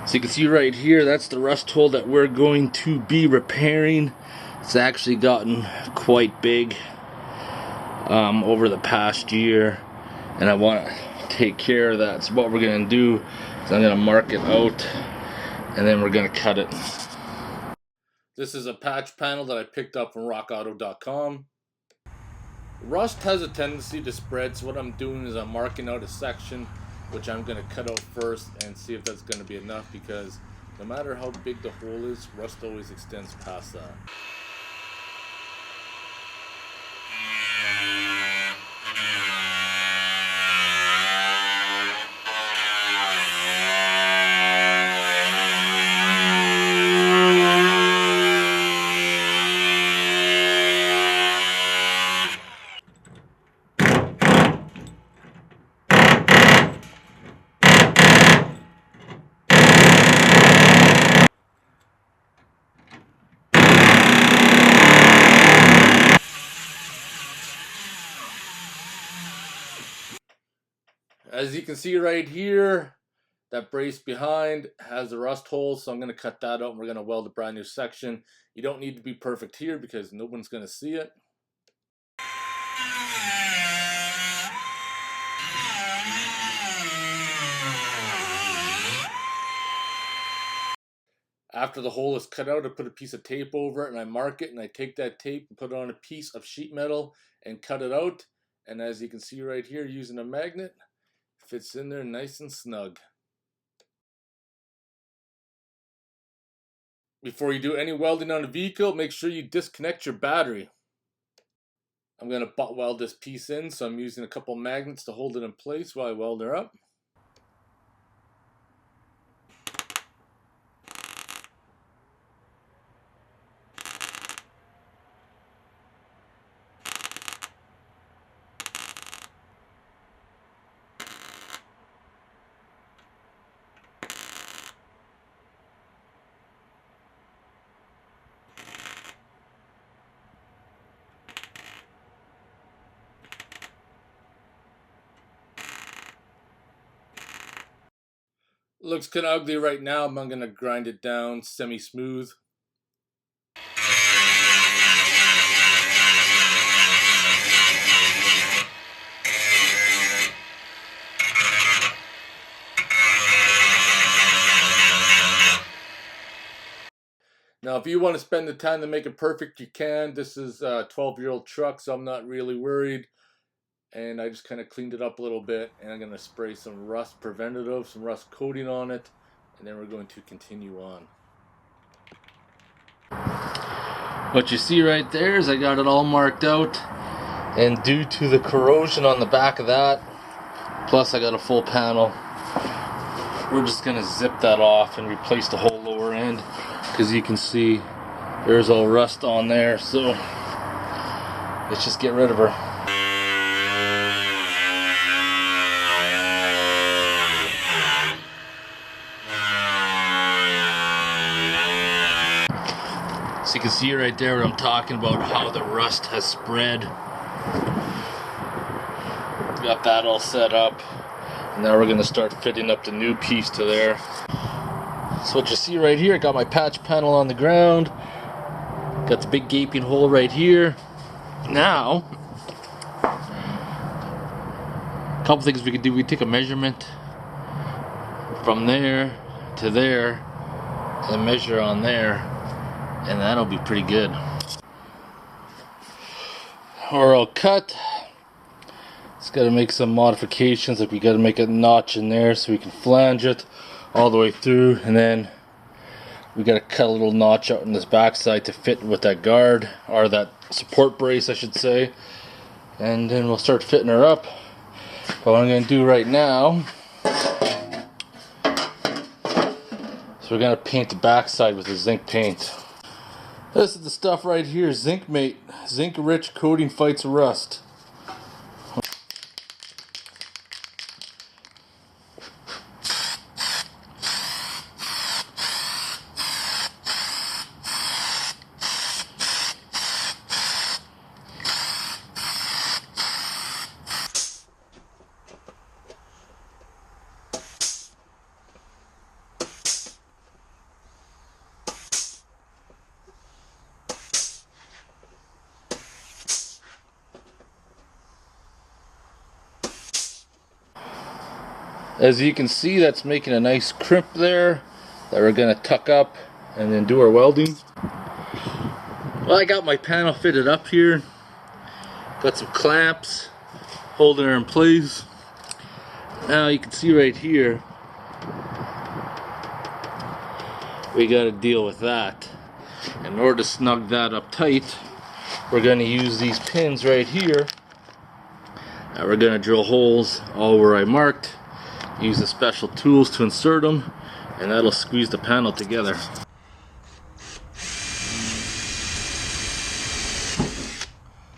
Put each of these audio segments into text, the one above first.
So you can see right here, that's the rust hole that we're going to be repairing. It's actually gotten quite big over the past year, and I want to take care of that. So what we're going to do is I'm going to mark it out, and then we're going to cut it. This is a patch panel that I picked up from Rockauto.com. Rust has a tendency to spread, so what I'm doing is I'm marking out a section which I'm going to cut out first and see if that's going to be enough, because no matter how big the hole is, rust always extends past that. As you can see right here, that brace behind has a rust hole, so I'm going to cut that out and we're going to weld a brand new section. You don't need to be perfect here because no one's going to see it. After the hole is cut out, I put a piece of tape over it and I mark it, and I take that tape and put it on a piece of sheet metal and cut it out. And as you can see right here, using a magnet, it fits in there nice and snug. Before you do any welding on a vehicle, make sure you disconnect your battery. I'm going to butt weld this piece in, so I'm using a couple magnets to hold it in place while I weld her up. Looks kind of ugly right now, but I'm going to grind it down semi-smooth. Now, if you want to spend the time to make it perfect, you can. This is a 12-year-old truck, so I'm not really worried. And I just kind of cleaned it up a little bit, and I'm going to spray some rust preventative, some rust coating on it, and then we're going to continue on. What you see right there is I got it all marked out, and due to the corrosion on the back of that, plus I got a full panel, we're just going to zip that off and replace the whole lower end, because you can see there's all rust on there, so let's just get rid of her. So you can see right there what I'm talking about, how the rust has spread. Got that all set up, and now we're going to start fitting up the new piece to there. So what you see right here, I got my patch panel on the ground, got the big gaping hole right here. Now, a couple things we could do. We take a measurement from there to there and measure on there, and that'll be pretty good. Or I'll cut. It's got to make some modifications, like we got to make a notch in there so we can flange it all the way through, and then we got to cut a little notch out in this backside to fit with that guard, or that support brace I should say, and then we'll start fitting her up. But what I'm going to do right now, so we're going to paint the backside with the zinc paint. This is the stuff right here, Zinc Mate. Zinc rich coating fights rust. As you can see, that's making a nice crimp there that we're going to tuck up and then do our welding. Well, I got my panel fitted up here. Got some clamps holding her in place. Now you can see right here, we got to deal with that. In order to snug that up tight, we're going to use these pins right here. Now we're going to drill holes all where I marked. Use the special tools to insert them, and that'll squeeze the panel together.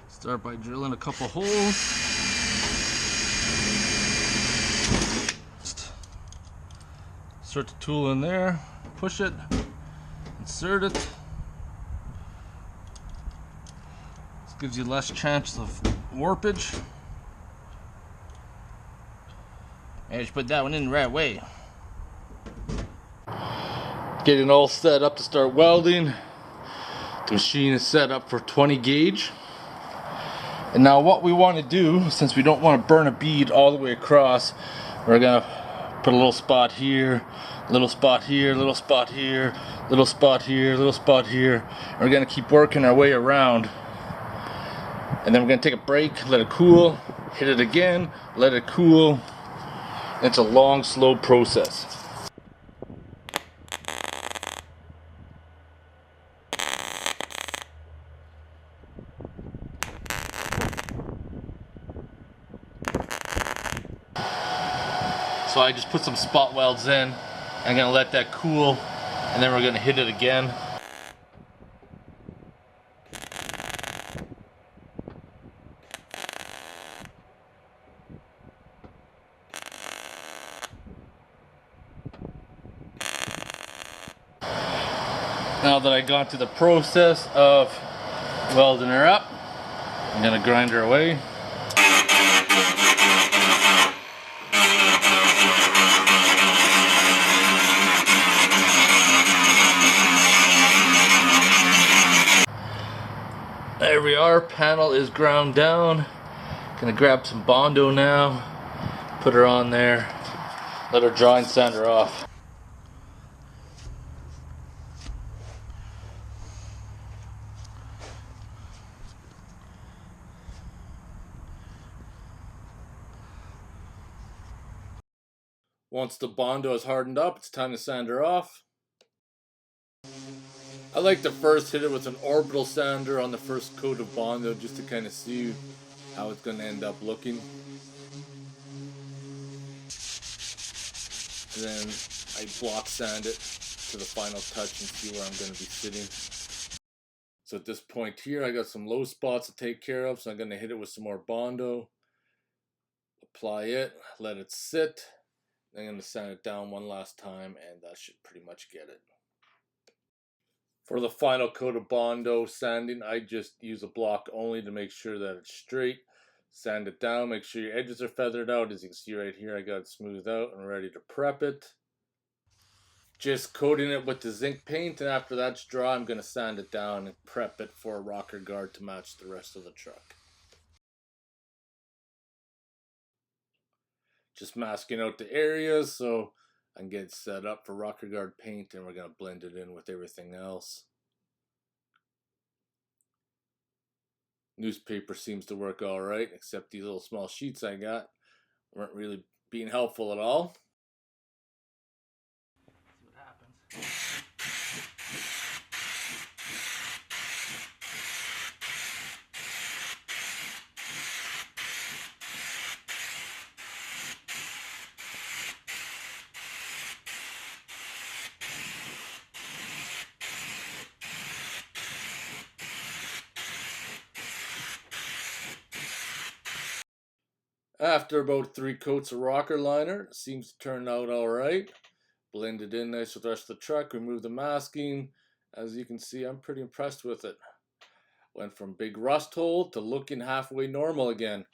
Start by drilling a couple holes. Insert the tool in there, push it, insert it. This gives you less chance of warpage. And just put that one in the right way. Getting all set up to start welding. The machine is set up for 20 gauge. And now what we want to do, since we don't want to burn a bead all the way across, we're going to put a little spot here, little spot here, little spot here, little spot here, little spot here. And we're going to keep working our way around. And then we're going to take a break, let it cool, hit it again, let it cool. It's a long, slow process. So I just put some spot welds in. I'm gonna let that cool, and then we're gonna hit it again. Now that I got to the process of welding her up, I'm gonna grind her away. There we are, panel is ground down. Gonna grab some Bondo now, put her on there, let her dry and sand her off. Once the Bondo is hardened up, it's time to sand her off. I like to first hit it with an orbital sander on the first coat of Bondo just to kind of see how it's going to end up looking. And then I block sand it to the final touch and see where I'm going to be sitting. So at this point here, I got some low spots to take care of, so I'm going to hit it with some more Bondo. Apply it, let it sit. Then I'm going to sand it down one last time, and that should pretty much get it. For the final coat of Bondo sanding, I just use a block only to make sure that it's straight. Sand it down, make sure your edges are feathered out. As you can see right here, I got it smoothed out and ready to prep it. Just coating it with the zinc paint, and after that's dry, I'm going to sand it down and prep it for a rocker guard to match the rest of the truck. Just masking out the areas so I can get it set up for rocker guard paint, and we're going to blend it in with everything else. Newspaper seems to work all right, except these little small sheets I got weren't really being helpful at all. See what happens. After about 3 coats of rocker liner, it seems to turn out alright. Blend it in nice with the rest of the truck, remove the masking. As you can see, I'm pretty impressed with it. Went from big rust hole to looking halfway normal again.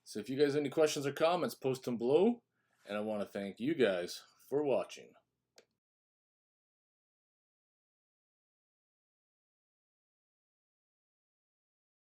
So if you guys have any questions or comments, post them below. And I want to thank you guys for watching.